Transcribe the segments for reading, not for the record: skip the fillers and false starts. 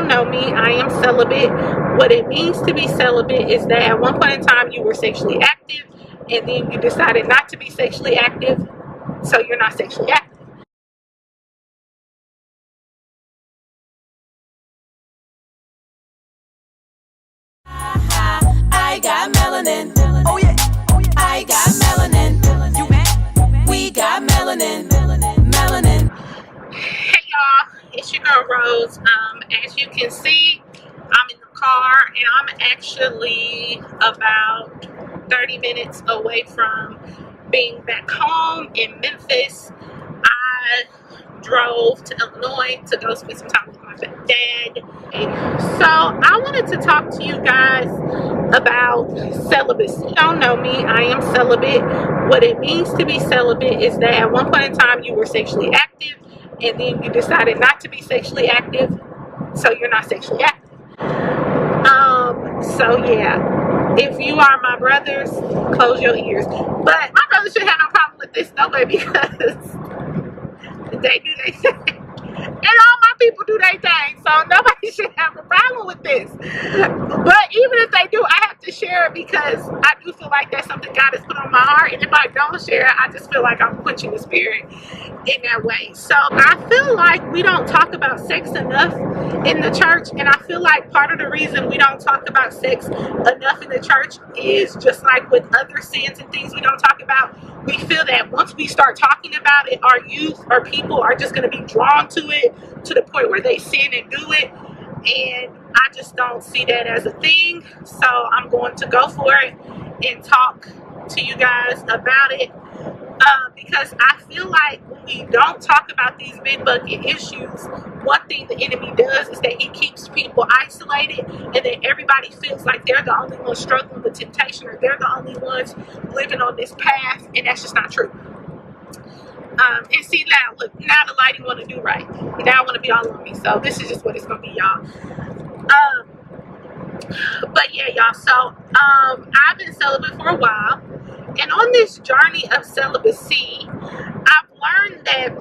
don't know me, I am celibate. What it means to be celibate is that at one point in time you were sexually active and then you decided not to be sexually active, so you're not sexually active. I got melanin. Oh yeah. I got melanin. You mad? We got melanin. Melanin. Hey y'all, it's your girl Rose. As you can see, I'm in the car and I'm actually about 30 minutes away from being back home in Memphis. I drove to Illinois to go spend some time with my dad. So I wanted to talk to you guys about celibacy. If you don't know me, I am celibate. What it means to be celibate is that at one point in time you were sexually active and then you decided not to be sexually active, so you're not sexually active. So yeah, if you are my brothers, close your ears. But my brothers should have no problem with this no way, because they do their thing. And all my people do their thing, so nobody should have a problem with this. But even if they do, I have to share it because I do feel like that's something God has put on my heart. And if I don't share it, I just feel like I'm quenching the spirit in that way. So I feel like we don't talk about sex enough in the church. And I feel like part of the reason we don't talk about sex enough in the church is just like with other sins and things we don't talk about. We feel that once we start talking about it, our youth or people are just going to be drawn to it to the point where they sin and do it. And I just don't see that as a thing. So I'm going to go for it and talk to you guys about it. Because I feel like when we don't talk about these big bucket issues, one thing the enemy does is that he keeps people isolated, and then everybody feels like they're the only ones struggling with temptation, or they're the only ones living on this path, and that's just not true. And see, now look, now the lighting want to do right. Now I want to be all on me, so this is just what it's gonna be, y'all. But yeah, y'all. So I've been celibate for a while. And on this journey of celibacy, I've learned that,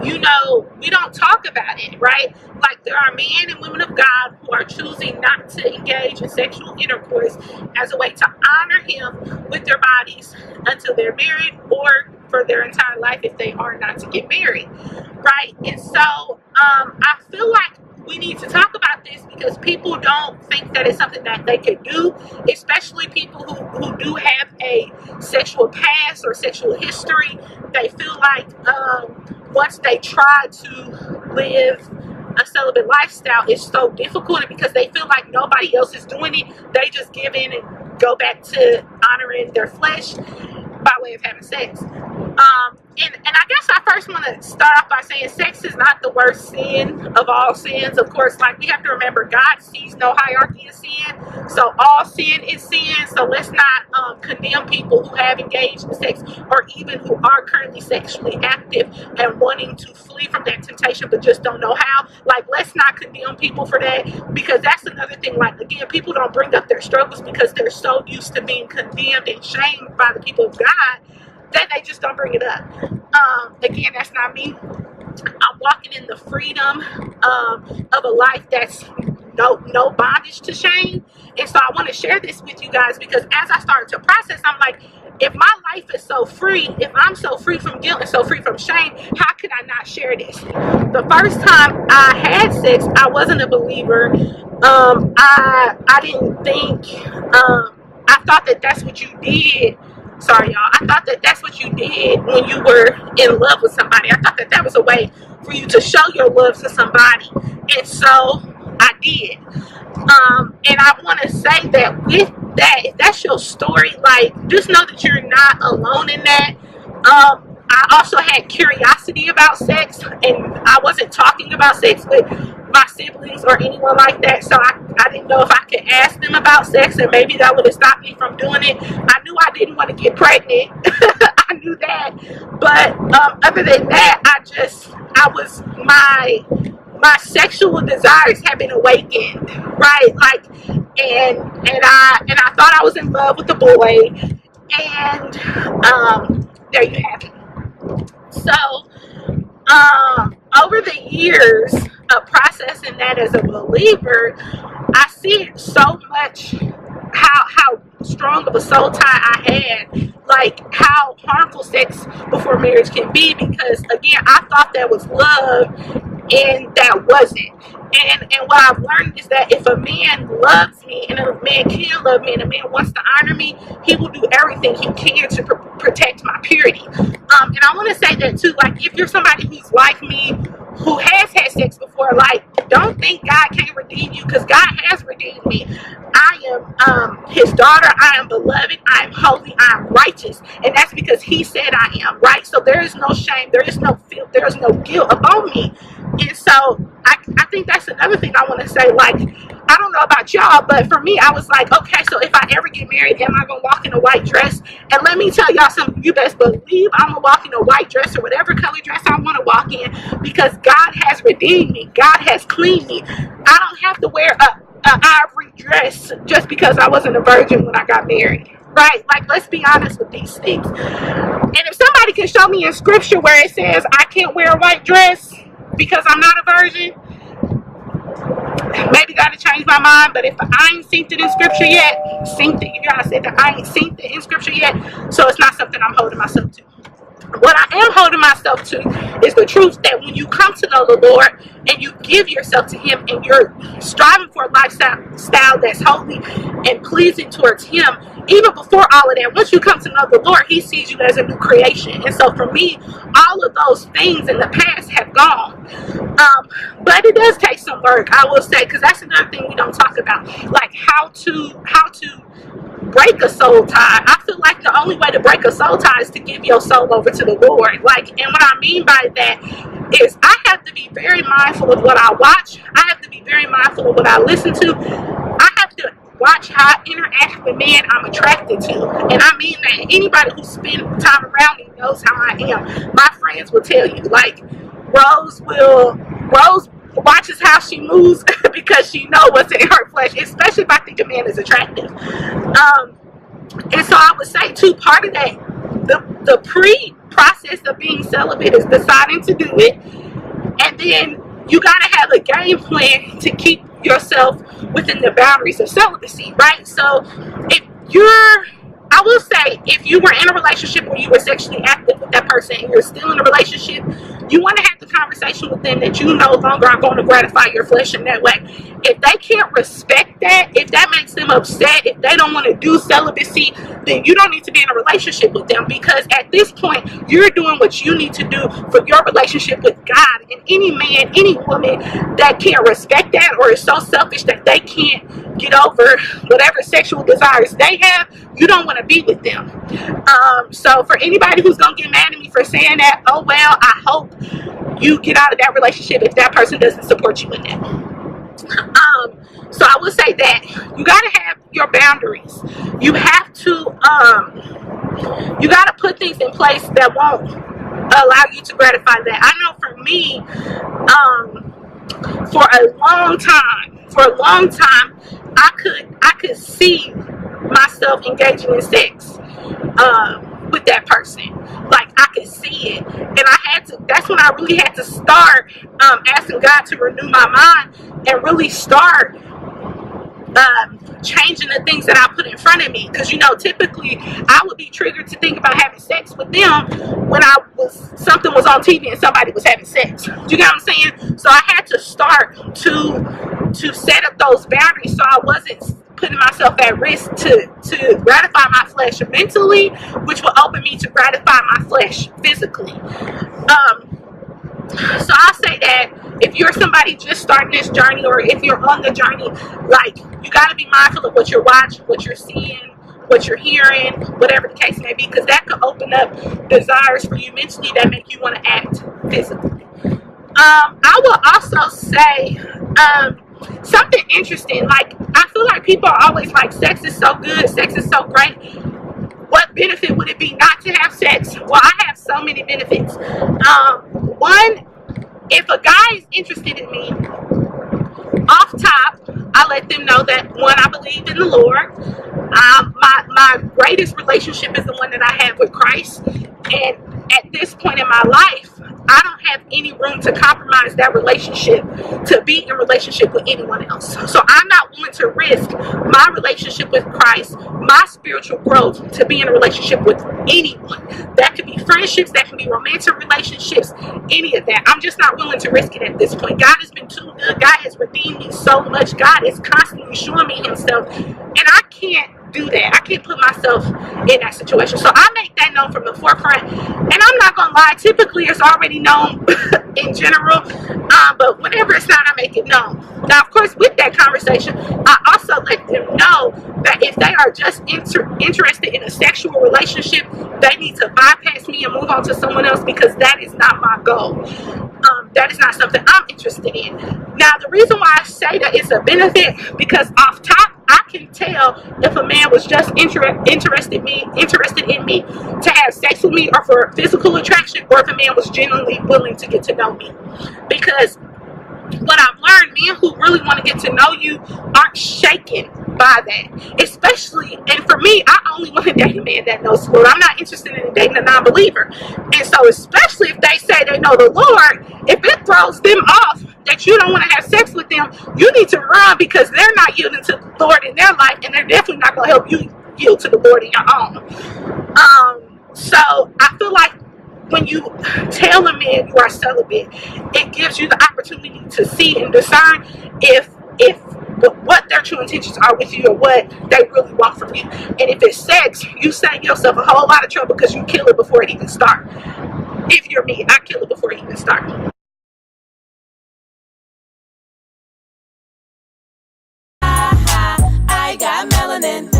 you know, we don't talk about it, right? Like there are men and women of God who are choosing not to engage in sexual intercourse as a way to honor him with their bodies until they're married, or for their entire life if they are not to get married, right? And so I feel like we need to talk about this because people don't think that it's something that they could do, especially people who do have a sexual past or sexual history. They feel like once they try to live a celibate lifestyle, it's so difficult, because they feel like nobody else is doing it. They just give in and go back to honoring their flesh by way of having sex. And I guess I first want to start off by saying sex is not the worst sin of all sins. Of course, like we have to remember, God sees no hierarchy of sin, so all sin is sin. So let's not condemn people who have engaged in sex, or even who are currently sexually active and wanting to flee from that temptation but just don't know how. Like, let's not condemn people for that, because that's another thing. Like, again, people don't bring up their struggles because they're so used to being condemned and shamed by the people of God that they just don't bring it up. Again, that's not me. I'm walking in the freedom of a life that's no bondage to shame. And so I want to share this with you guys, because as I started to process, I'm like, if my life is so free, if I'm so free from guilt and so free from shame, how could I not share this? The first time I had sex, I wasn't a believer. I didn't think, I thought that that's what you did. Sorry, y'all. I thought that that's what you did when you were in love with somebody. I thought that that was a way for you to show your love to somebody. And so I did. And I want to say that with that, if that's your story, like, just know that you're not alone in that. I also had curiosity about sex, and I wasn't talking about sex with my siblings or anyone like that, so I didn't know if I could ask them about sex, and maybe that would have stopped me from doing it. I knew I didn't want to get pregnant. I knew that, but other than that, my sexual desires have been awakened, right? Like, and I thought I was in love with the boy, and there you have it. So over the years of processing that as a believer, I see so much how strong of a soul tie I had, like how harmful sex before marriage can be, because again, I thought that was love and that wasn't. And what I've learned is that if a man loves me, and a man can love me, and a man wants to honor me, he will do everything he can to protect my purity. And I want to say that too, like if you're somebody who's like me, who has had sex before, like don't think God can't redeem you, because God has redeemed me. I am his daughter. I am beloved. I am holy. I am righteous, and that's because he said I am, right? So there is no shame, there is no filth, there is no guilt upon me. And so I think that's another thing I want to say. Like, I don't know about y'all, but for me, I was like, okay, so if I ever get married, am I gonna walk in a white dress? And let me tell y'all something, you best believe I'm gonna walk in a white dress or whatever color dress I want to walk in, because God has redeemed me. God has cleaned me. I don't have to wear a ivory dress just because I wasn't a virgin when I got married, right? Like, let's be honest with these things. And if somebody can show me in scripture where it says I can't wear a white dress because I'm not a virgin, maybe gotta change my mind. But if I ain't seen it in scripture yet, you guys said that I ain't seen it in scripture yet, so it's not something I'm holding myself to. What I am holding myself to is the truth that when you come to know the Lord and you give yourself to him and you're striving for a lifestyle that's holy and pleasing towards him, even before all of that, once you come to know the Lord, he sees you as a new creation. And so for me, all of those things in the past have gone. But it does take some work, I will say, because that's another thing we don't talk about, like how to break a soul tie. I feel like the only way to break a soul tie is to give your soul over to the Lord. Like, and what I mean by that is I have to be very mindful of what I watch. I have to be very mindful of what I listen to. I have to watch how I interact with men I'm attracted to. And I mean that anybody who spends time around me knows how I am. My friends will tell you, like, Rose watches how she moves because she knows what's in her flesh, especially if I think a man is attractive. And so I would say too, part of that, the pre-process of being celibate is deciding to do it, and then you gotta have a game plan to keep yourself within the boundaries of celibacy, right? So I will say, if you were in a relationship where you were sexually active with that person and you're still in a relationship, you want to have the conversation with them that you no longer are going to gratify your flesh in that way. If they can't respect that, if that makes them upset, if they don't want to do celibacy, then you don't need to be in a relationship with them, because at this point, you're doing what you need to do for your relationship with God. And any man, any woman that can't respect that, or is so selfish that they can't get over whatever sexual desires they have, you don't want to be with them. So for anybody who's going to get mad at me for saying that, oh well, I hope you get out of that relationship if that person doesn't support you in that. So I will say that you got to have your boundaries. You have to you got to put things in place that won't allow you to gratify that. I know for me, for a long time, I could see myself engaging in sex with that person. Like, I could see it, and that's when I really had to start asking God to renew my mind and really start changing the things that I put in front of me. Because, you know, typically I would be triggered to think about having sex with them when something was on TV and somebody was having sex. Do you get what I'm saying? So I had to start to set up those boundaries so I wasn't putting myself at risk to gratify my flesh mentally, which will open me to gratify my flesh physically. So I'll say that if you're somebody just starting this journey, or if you're on the journey, like, you got to be mindful of what you're watching, what you're seeing, what you're hearing, whatever the case may be, because that could open up desires for you mentally that make you want to act physically. I will also say something interesting. Like, I feel like people are always like, sex is so good, sex is so great. What benefit would it be not to have sex? Well, I have so many benefits. One, if a guy is interested in me, off top, I let them know that, one, I believe in the Lord. My greatest relationship is the one that I have with Christ. And at this point in my life, I don't have any room to compromise that relationship to be in relationship with anyone else. So I'm not willing to risk my relationship with Christ, my spiritual growth, to be in a relationship with anyone. That could be friendships, that can be romantic relationships, any of that. I'm just not willing to risk it at this point. God has been too good. God has redeemed me so much. God is constantly showing me himself, and I can't do that. I can't put myself in that situation. So I make that known from the forefront. And I'm not gonna lie, typically it's already known in general, but whenever it's not, I make it known. Now, of course, with that conversation, I also let them know that if they are just interested in a sexual relationship, they need to bypass me and move on to someone else, because that is not my goal. That is not something I'm interested in. Now, the reason why I say that it's a benefit, because off top, I can tell if a man was just interested in me to have sex with me, or for physical attraction, or if a man was genuinely willing to get to know me. Because what I've learned, men who really want to get to know you aren't shaken by that. Especially, and for me, I only want to date a man that knows the Lord. I'm not interested in dating a non-believer. And so, especially if they say they know the Lord, if it throws them off that you don't want to have sex with them, you need to run, because they're not yielding to the Lord in their life, and they're definitely not going to help you yield to the Lord in your own. So I feel like when you tell a man you are celibate, it gives you the opportunity to see and discern if what their true intentions are with you, or what they really want from you. And if it's sex, you save yourself a whole lot of trouble, because you kill it before it even starts. If you're me, I kill it before it even starts. I got melanin.